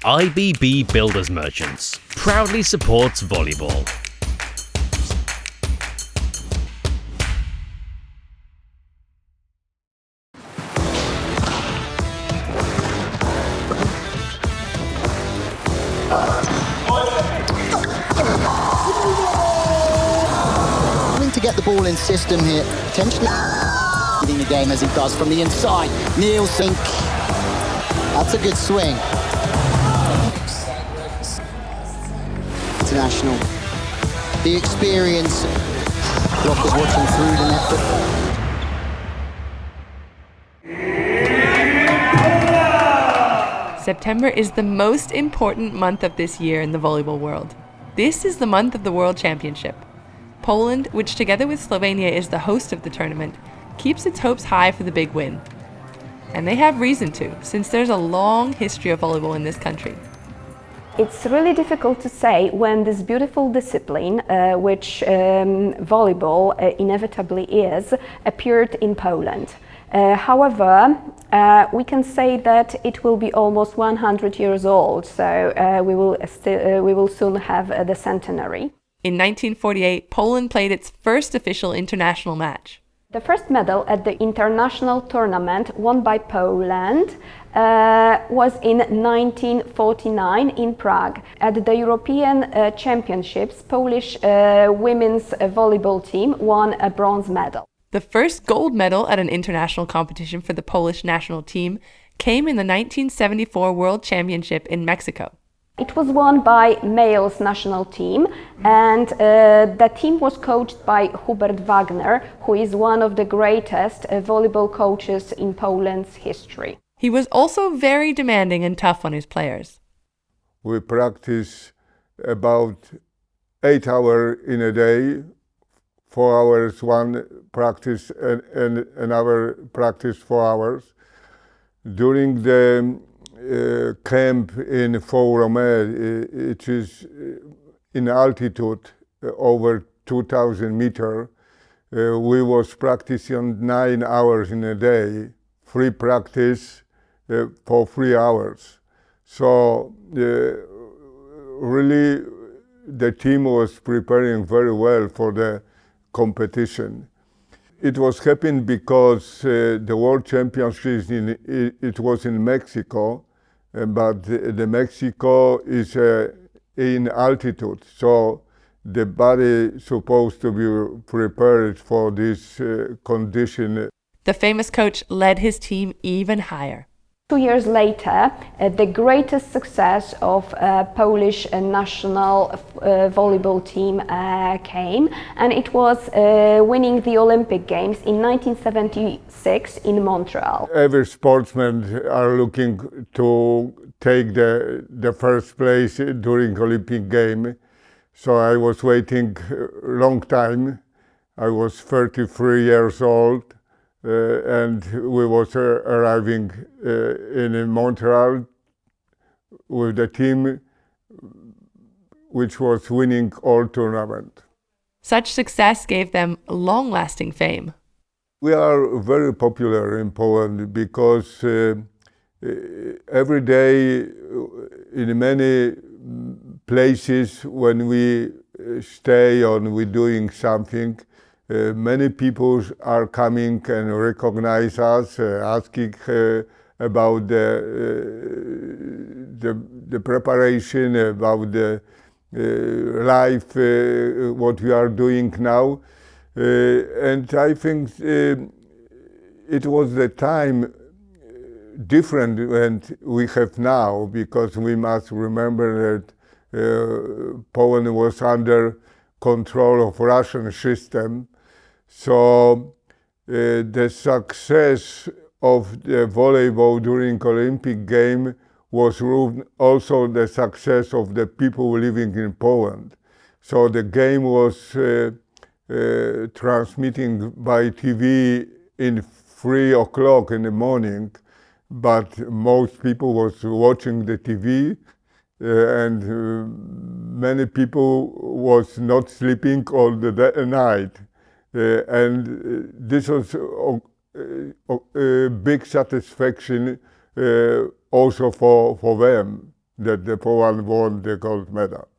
IBB Builders Merchants proudly supports volleyball. To get the ball in system here, potentially leading the game as he does from the inside. Nielsen, that's a good swing. International, the experience. Blockers watching through the net. September is the most important month of this year in the volleyball world. This is the month of the World Championship. Poland, which together with Slovenia is the host of the tournament, keeps its hopes high for the big win. And they have reason to, since there's a long history of volleyball in this country. It's really difficult to say when this beautiful discipline, which volleyball inevitably is, appeared in Poland. However, we can say that it will be almost 100 years old, so we will soon have the centenary. In 1948, Poland played its first official international match. The first medal at the international tournament won by Poland was in 1949 in Prague. At the European Championships, Polish women's volleyball team won a bronze medal. The first gold medal at an international competition for the Polish national team came in the 1974 World Championship in Mexico. It was won by males national team, and the team was coached by Hubert Wagner, who is one of the greatest volleyball coaches in Poland's history. He was also very demanding and tough on his players. We practice about 8 hours in a day, 4 hours one practice and another practice 4 hours. During the camp in Fort-Romeu, it is in altitude over 2,000 meters. We was practicing 9 hours in a day, free practice for 3 hours. So really the team was preparing very well for the competition. It was happening because the World Championships it was in Mexico, but the Mexico is in altitude, so the body supposed to be prepared for this condition. The famous coach led his team even higher. 2 years later, the greatest success of Polish national volleyball team came, and it was winning the Olympic Games in 1976 in Montreal. Every sportsman are looking to take the first place during Olympic game. So I was waiting a long time. I was 33 years old. And we was arriving in Montreal with the team which was winning all tournament. Such success gave them long-lasting fame. We are very popular in Poland because every day in many places when we stay or we're doing something, many people are coming and recognize us, asking about the preparation, about the life, what we are doing now. And I think it was the time different than we have now, because we must remember that Poland was under control of Russian system. So the success of the volleyball during Olympic game was also the success of the people living in Poland. So the game was transmitting by TV in 3 o'clock in the morning, but most people was watching the TV, and many people was not sleeping all the night. And this was a big satisfaction also for them. that Poland won the gold medal.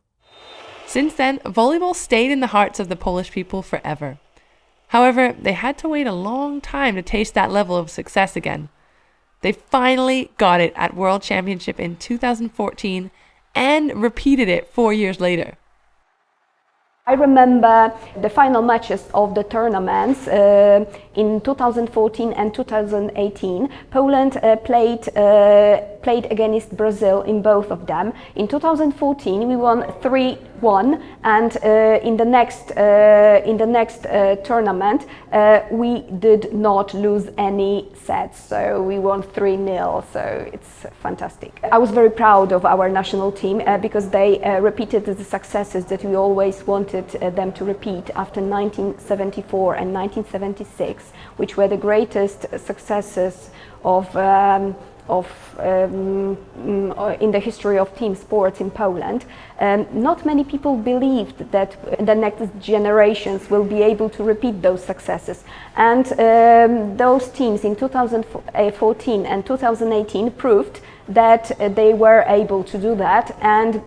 Since then, volleyball stayed in the hearts of the Polish people forever. However, they had to wait a long time to taste that level of success again. They finally got it at World Championship in 2014 and repeated it 4 years later. I remember the final matches of the tournaments in 2014 and 2018. Poland played against Brazil in both of them. In 2014 we won 3-1, and in the next tournament we did not lose any sets, so we won 3-0. So it's fantastic. I was very proud of our national team because they repeated the successes that we always wanted them to repeat after 1974 and 1976, which were the greatest successes in the history of team sports in Poland. Not many people believed that the next generations will be able to repeat those successes, and those teams in 2014 and 2018 proved that they were able to do that, and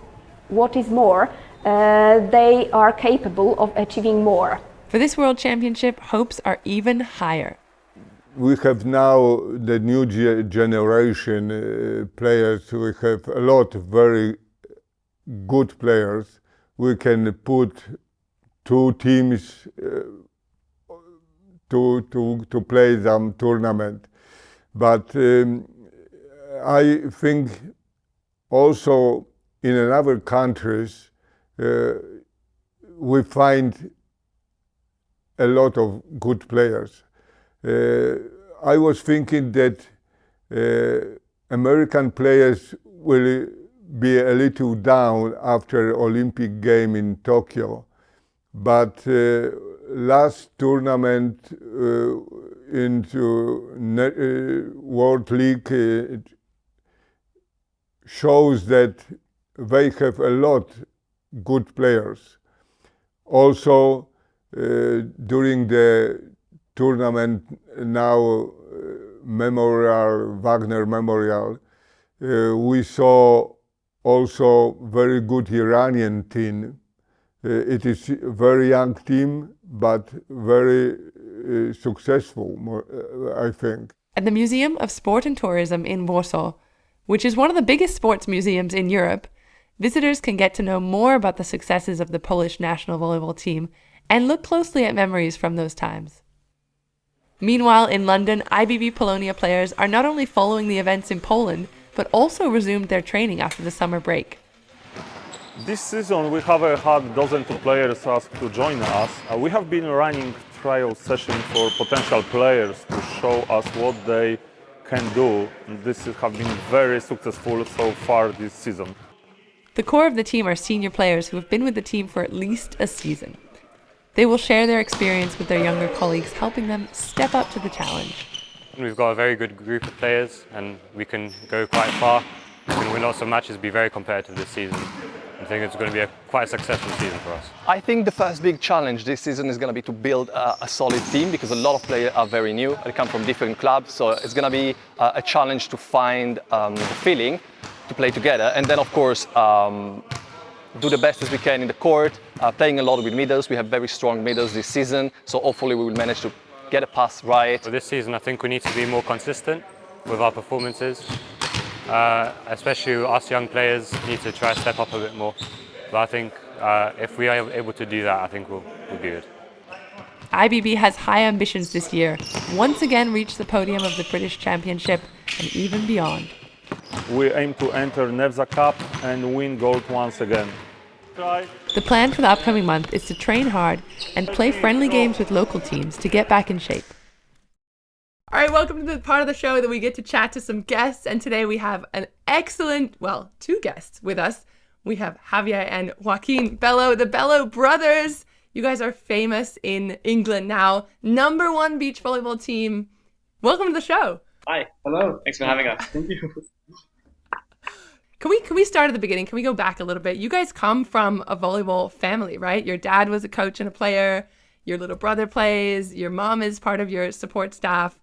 what is more, they are capable of achieving more. For this World Championship, hopes are even higher. We have now the new generation players. We have a lot of very good players. We can put two teams to play some tournament. But I think also in other countries we find a lot of good players. I was thinking that American players will be a little down after Olympic game in Tokyo, but last tournament into World League shows that they have a lot good players. Also during the tournament now, Wagner Memorial, we saw also very good Iranian team. It is a very young team, but very successful, I think. At the Museum of Sport and Tourism in Warsaw, which is one of the biggest sports museums in Europe, visitors can get to know more about the successes of the Polish national volleyball team and look closely at memories from those times. Meanwhile, in London, IBB Polonia players are not only following the events in Poland, but also resumed their training after the summer break. This season we have had dozens of players asked to join us. We have been running trial sessions for potential players to show us what they can do. This has been very successful so far this season. The core of the team are senior players who have been with the team for at least a season. They will share their experience with their younger colleagues, helping them step up to the challenge. We've got a very good group of players and we can go quite far. We can win lots of matches, be very competitive this season. I think it's going to be quite a successful season for us. I think the first big challenge this season is going to be to build a solid team, because a lot of players are very new. They come from different clubs, so it's going to be a challenge to find the feeling to play together, and then of course do the best as we can in the court, playing a lot with middles. We have very strong middles this season, so hopefully we will manage to get a pass right. For this season I think we need to be more consistent with our performances, especially us young players need to try to step up a bit more. But I think if we are able to do that, I think we'll be good. IBB has high ambitions this year, once again reach the podium of the British Championship and even beyond. We aim to enter Nevza Cup and win gold once again. The plan for the upcoming month is to train hard and play friendly games with local teams to get back in shape. All right, welcome to the part of the show that we get to chat to some guests, and today we have an excellent, well, two guests with us. We have Javier and Joaquin Bello, the Bello brothers. You guys are famous in England now. #1 beach volleyball team. Welcome to the show. Hi, hello. Thanks for having us. Thank you. Can we start at the beginning? Can we go back a little bit? You guys come from a volleyball family, right? Your dad was a coach and a player. Your little brother plays. Your mom is part of your support staff.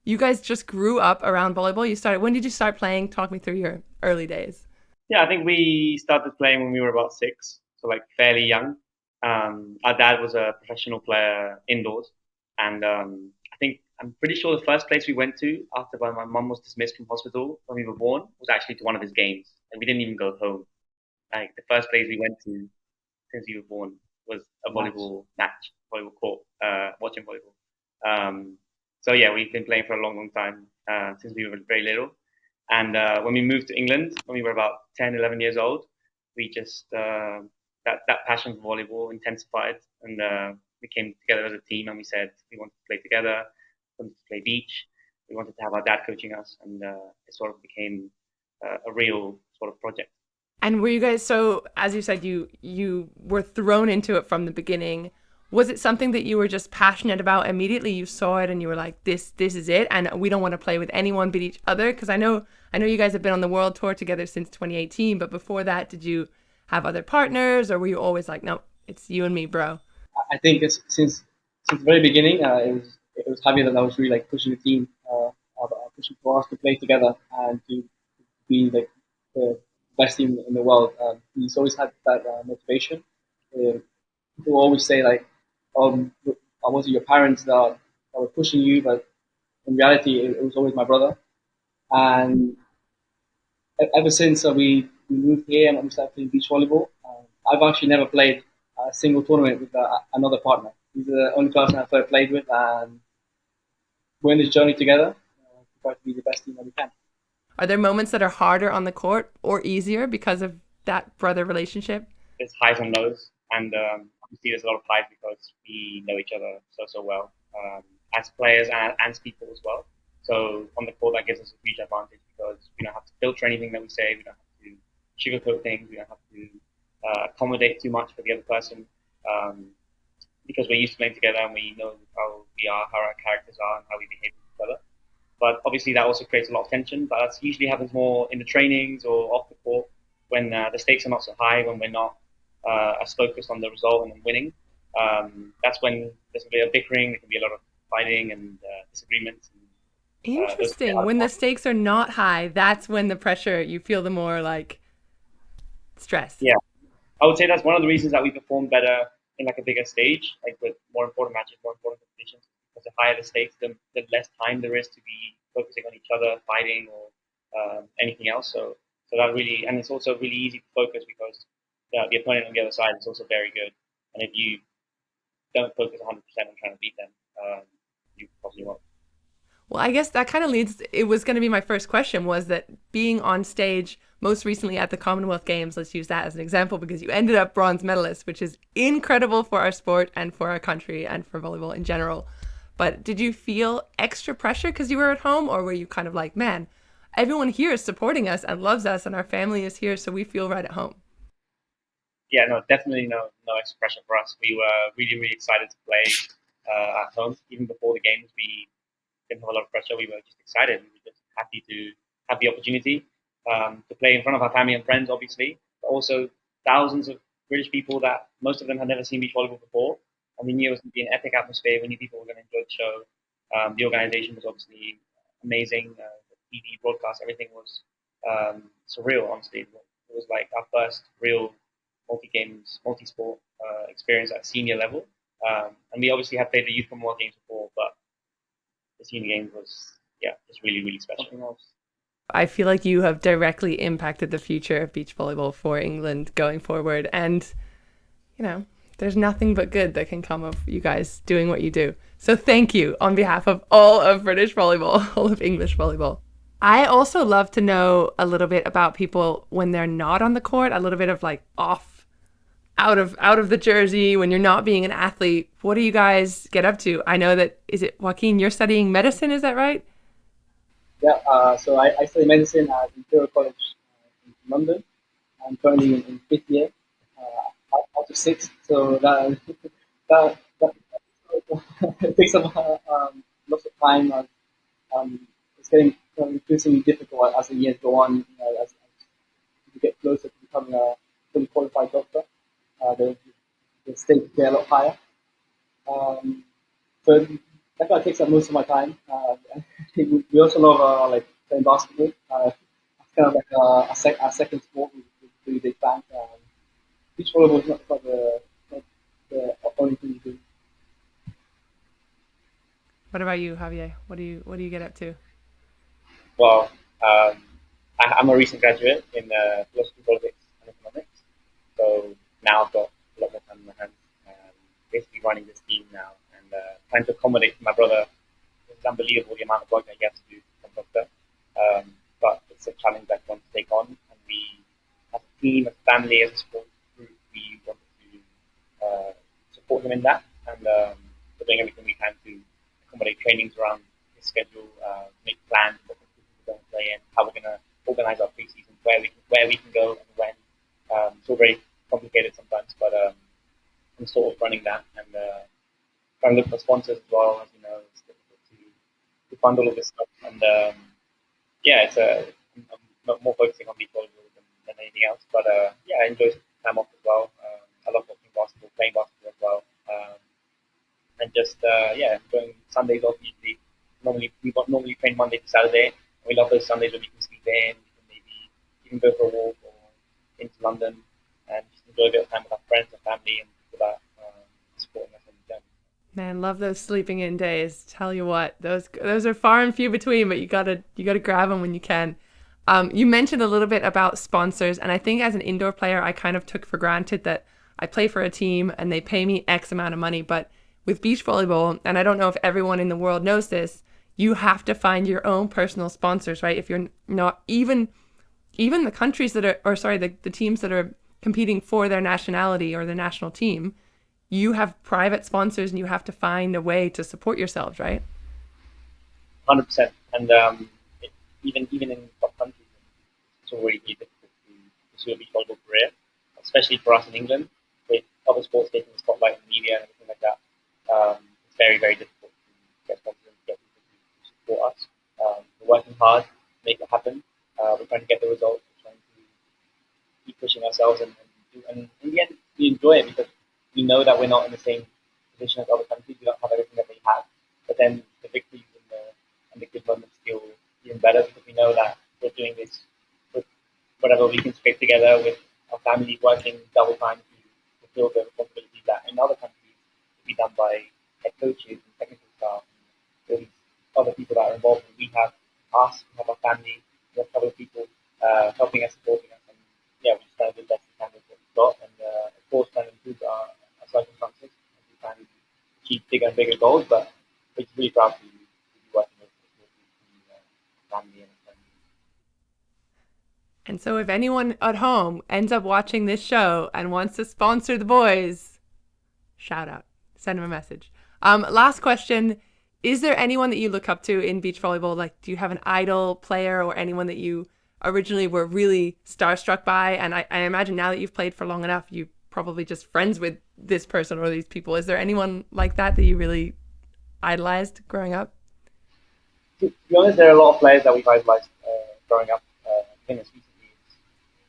You guys just grew up around volleyball. When did you start playing? Talk me through your early days. Yeah, I think we started playing when we were about 6, so like fairly young. Our dad was a professional player indoors, and I'm pretty sure the first place we went to after my mum was dismissed from hospital when we were born was actually to one of his games, and we didn't even go home. Like the first place we went to since we were born was a volleyball match, volleyball court, watching volleyball. So yeah, we've been playing for a long, long time since we were very little. And when we moved to England, when we were about 10, 11 years old, we just that passion for volleyball intensified, and we came together as a team, and we said we wanted to play together, wanted to play beach, we wanted to have our dad coaching us, and it sort of became a real sort of project. And were you guys, so as you said, you were thrown into it from the beginning. Was it something that you were just passionate about immediately? You saw it and you were like, this is it, and we don't want to play with anyone but each other? Because I know you guys have been on the world tour together since 2018, but before that, did you have other partners, or were you always like, no, it's you and me, bro? I think it's since the very beginning, it was Javier that was really like pushing the team, pushing for us to play together and to be like the best team in the world. He's always had that motivation. People always say like, was it your parents that were pushing you? But in reality, it was always my brother. And ever since we moved here and we started playing beach volleyball, I've actually never played a single tournament with another partner. He's the only person I've ever played with, and we're in this journey together to try to be the best team that we can. Are there moments that are harder on the court or easier because of that brother relationship? There's highs and lows, and obviously there's a lot of highs because we know each other so well as players and as people as well. So on the court, that gives us a huge advantage because we don't have to filter anything that we say. We don't have to sugarcoat things. We don't have to accommodate too much for the other person because we're used to playing together and we know how we are, how our characters are, and how we behave with each other. But obviously that also creates a lot of tension. But that usually happens more in the trainings or off the court when the stakes are not so high, when we're not as focused on the result and winning. That's when there's a bit of bickering. There can be a lot of fighting and disagreements. Interesting. When the stakes are not high, that's when the pressure, you feel the more like stress. Yeah. I would say that's one of the reasons that we perform better in like a bigger stage, like with more important matches, more important competitions. Because the higher the stakes, the less time there is to be focusing on each other, fighting or anything else. So that really, and it's also really easy to focus because the opponent on the other side is also very good. And if you don't focus 100% on trying to beat them, you probably won't. Well, I guess that kind of leads, it was going to be my first question, was that being on stage most recently at the Commonwealth Games, let's use that as an example, because you ended up bronze medalist, which is incredible for our sport and for our country and for volleyball in general. But did you feel extra pressure because you were at home, or were you kind of like, man, everyone here is supporting us and loves us and our family is here, so we feel right at home? Yeah, no, definitely no extra pressure for us. We were really, really excited to play at home. Even before the games, we didn't have a lot of pressure. We were just excited. We were just happy to have the opportunity to play in front of our family and friends, obviously, but also thousands of British people that most of them had never seen beach volleyball before. And we knew it was going to be an epic atmosphere. We knew people were going to enjoy the show. The organization was obviously amazing. The TV broadcast, everything was surreal, honestly. It was like our first real multi-games, multi-sport experience at senior level. And we obviously had played the Youth Commonwealth Games before, but the senior games was, just really, really special. I feel like you have directly impacted the future of beach volleyball for England going forward. And, there's nothing but good that can come of you guys doing what you do. So thank you on behalf of all of British volleyball, all of English volleyball. I also love to know a little bit about people when they're not on the court, a little bit of like out of the jersey, when you're not being an athlete. What do you guys get up to? I know that, is it Joaquin, you're studying medicine, is that right? Yeah, so I study medicine at Imperial College in London. I'm currently in 5th year, out of 6. So that it takes up lots of time. It's getting increasingly difficult as the years go on. As you get closer to becoming a fully qualified doctor, the stakes get a lot higher. So that takes up most of my time. We also love playing basketball. I've kind of like our second sport. We're pretty big fan. Beach volleyball is not the only thing you do. What about you, Javier? What do you get up to? Well, I'm a recent graduate in philosophy, politics, and economics. So now I've got a lot more time in my hands. Basically running this team now and trying to accommodate my brother. It's unbelievable the amount of work that he has to do from doctor. But it's a challenge that we want to take on. And we, as a team, as a family, as a sport group, we want to support him in that. And we're doing everything we can to accommodate trainings around his schedule, make plans for what we're going to play and how we're going to organize our preseason, where we can go and when. It's all very complicated sometimes, but I'm sort of running that and trying to look for sponsors as well. As you know, it's difficult to fund all of this stuff. And yeah, I'm more focusing on beach volleyball than anything else. But yeah, I enjoy time off as well. I love watching basketball, playing basketball as well. And just enjoying Sundays off usually. Normally train Monday to Saturday. We love those Sundays where we can sleep in, we can maybe even go for a walk or into London and just enjoy a bit of time with our friends and family and people that supporting us on the journey. Man, love those sleeping in days. Tell you what, those are far and few between, but you gotta grab them when you can. You mentioned a little bit about sponsors, and I think as an indoor player, I kind of took for granted that I play for a team and they pay me X amount of money. But with beach volleyball, and I don't know if everyone in the world knows this, you have to find your own personal sponsors, right? If you're not even the countries that are, or sorry, the teams that are competing for their nationality or their national team, you have private sponsors and you have to find a way to support yourselves, right? 100%. And even in top countries, it's already difficult to pursue a beach volleyball career, especially for us in England, with other sports taking the spotlight in the media and everything like that. It's very, very difficult to get sponsors and get people to support us. We're working hard to make it happen. We're trying to get the results. We're trying to keep pushing ourselves, and in the end, we enjoy it because we know that we're not in the same position as other countries. We don't have everything that they have, but then the victories and the good moments feel even better because we know that we're doing this with whatever we can scrape together with our family working double time to fulfill the responsibilities that in other countries will be done by head coaches and technical staff and all these other people that are involved. And we have us, we have our family, we have other people helping us, supporting us, and yeah, we just try to do the best we can with what we've got, and of course trying to improve our circumstances and we try to achieve bigger and bigger goals, but we're just really proud to be working with family and friends. And so if anyone at home ends up watching this show and wants to sponsor the boys, shout out, send them a message. Last question. Is there anyone that you look up to in beach volleyball? Like, do you have an idol player or anyone that you originally were really starstruck by? And I imagine now that you've played for long enough, you're probably just friends with this person or these people. Is there anyone like that you really idolized growing up? To be honest, there are a lot of players that we've idolized growing up. Famous recently is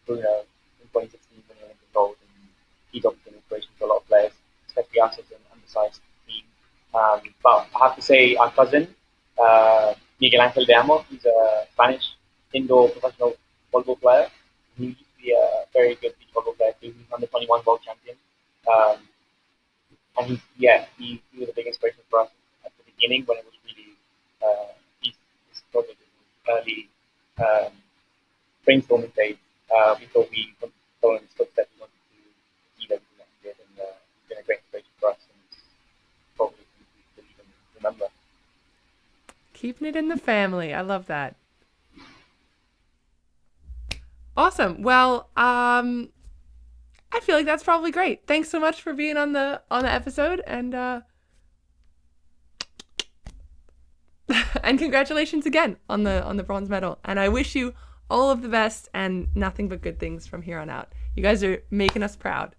Bruno in 2016 winning Olympic gold, and he's obviously an inspiration to a lot of players, especially us as an undersized team. But I have to say, our cousin, Miguel Ángel de Amo, he's a Spanish indoor professional volleyball player. He used to be a very good beach volleyball player too. He's under 21 world champion. And he was a big inspiration for us at the beginning when it was really, his project was early brainstorming phase. We thought we wanted to follow in his footsteps. We wanted to achieve everything that he did, and he's been a great inspiration for us. Probably to even remember. Keeping it in the family. I love that. Awesome. Well, I feel like that's probably great. Thanks so much for being on the episode, and and congratulations again on the bronze medal. And I wish you all of the best and nothing but good things from here on out. You guys are making us proud.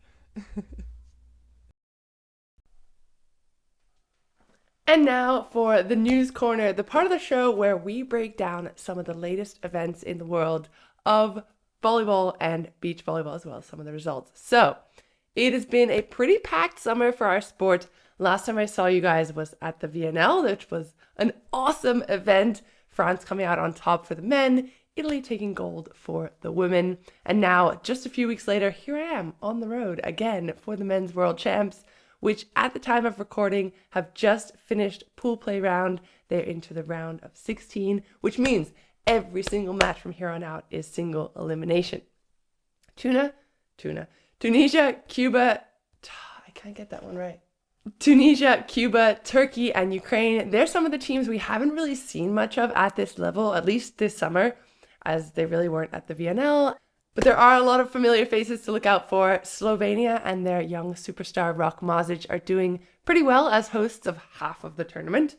And now for the News Corner, the part of the show where we break down some of the latest events in the world of volleyball and beach volleyball, as well as some of the results. So it has been a pretty packed summer for our sport. Last time I saw you guys was at the VNL, which was an awesome event France coming out on top for the men, Italy taking gold for the women. And now, just a few weeks later, here I am on the road again for the men's world champs, which at the time of recording have just finished pool play round. They're into the round of 16, which means every single match from here on out is single elimination. Tunisia, Cuba, I can't get that one right. Tunisia, Cuba, Turkey, and Ukraine, they're some of the teams we haven't really seen much of at this level, at least this summer, as they really weren't at the VNL. But there are a lot of familiar faces to look out for. Slovenia and their young superstar Rok Mazic are doing pretty well as hosts of half of the tournament.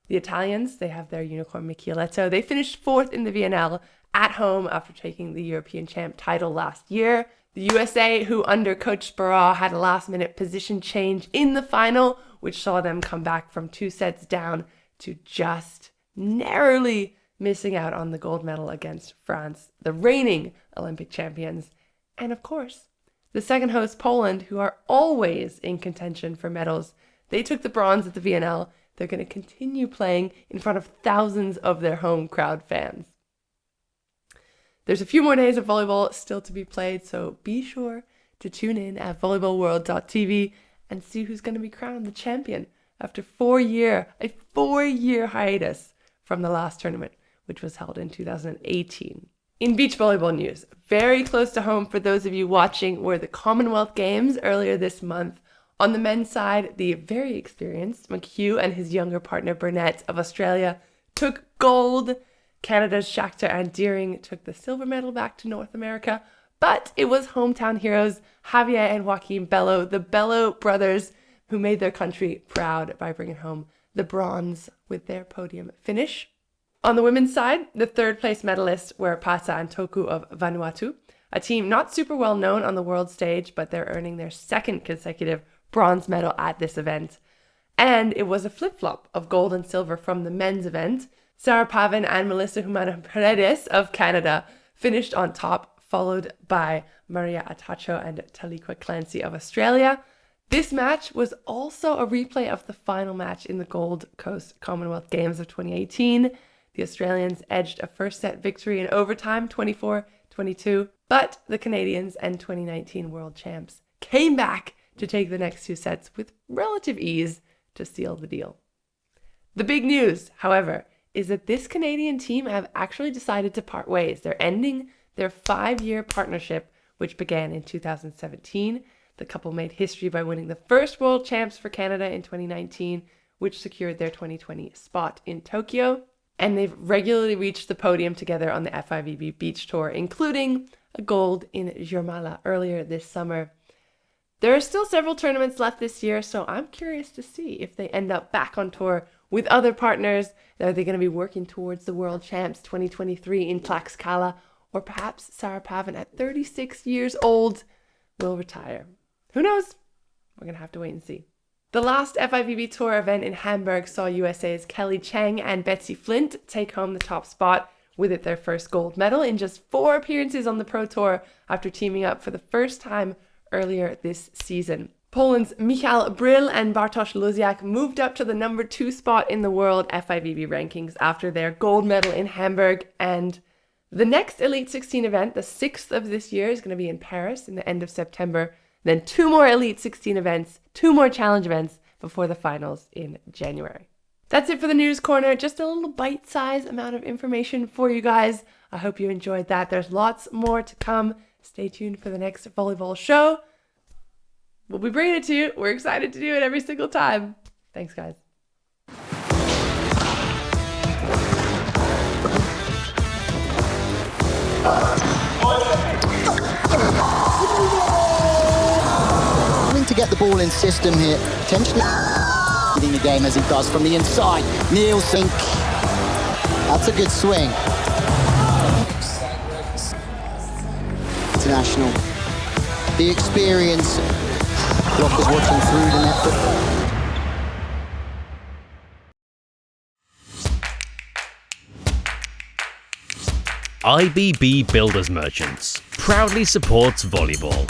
The Italians, they have their unicorn Micheletto. They finished 4th in the VNL at home after taking the European champ title last year. The USA, who under Coach Sparrow had a last-minute position change in the final, which saw them come back from 2 sets down to just narrowly missing out on the gold medal against France, the reigning Olympic champions. And of course, the second host, Poland, who are always in contention for medals. They took the bronze at the VNL. They're going to continue playing in front of thousands of their home crowd fans. There's a few more days of volleyball still to be played, so be sure to tune in at volleyballworld.tv and see who's going to be crowned the champion after a 4-year hiatus from the last tournament, which was held in 2018. In beach volleyball news, very close to home for those of you watching were the Commonwealth Games earlier this month. On the men's side, the very experienced McHugh and his younger partner Burnett of Australia took gold. Canada's Shakhtar and Deering took the silver medal back to North America, but it was hometown heroes Javier and Joaquin Bello, the Bello brothers, who made their country proud by bringing home the bronze with their podium finish. On the women's side, the third place medalists were Pasa and Toku of Vanuatu, a team not super well known on the world stage, but they're earning their second consecutive bronze medal at this event. And it was a flip-flop of gold and silver from the men's event. Sarah Pavin and Melissa Humana Paredes of Canada finished on top, followed by Maria Atacho and Taliqua Clancy of Australia. This match was also a replay of the final match in the Gold Coast Commonwealth Games of 2018. The Australians edged a first set victory in overtime, 24-22, but the Canadians and 2019 world champs came back to take the next 2 sets with relative ease to seal the deal. The big news, however, is that this Canadian team have actually decided to part ways. They're ending their 5-year partnership, which began in 2017. The couple made history by winning the first world champs for Canada in 2019, which secured their 2020 spot in Tokyo. And they've regularly reached the podium together on the FIVB Beach Tour, including a gold in Jurmala earlier this summer. There are still several tournaments left this year, so I'm curious to see if they end up back on tour with other partners. Are they going to be working towards the World Champs 2023 in Tlaxcala? Or perhaps Sarah Pavin at 36 years old will retire. Who knows? We're going to have to wait and see. The last FIVB Tour event in Hamburg saw USA's Kelly Cheng and Betsy Flint take home the top spot, with it their first gold medal in just 4 appearances on the Pro Tour after teaming up for the first time earlier this season. Poland's Michal Bryl and Bartosz Luziak moved up to the number 2 spot in the world FIVB rankings after their gold medal in Hamburg. And the next Elite 16 event, the 6th of this year, is going to be in Paris in the end of September. Then 2 more Elite 16 events, 2 more challenge events before the finals in January. That's it for the News Corner. Just a little bite-sized amount of information for you guys. I hope you enjoyed that. There's lots more to come. Stay tuned for the next Volleyball Show. We'll be bringing it to you. We're excited to do it every single time. Thanks, guys. To get the ball in system here, potentially leading the game as he does from the inside. Nielsen, that's a good swing. International, the experience. Blockers watching through the net. IBB Builders Merchants proudly supports volleyball.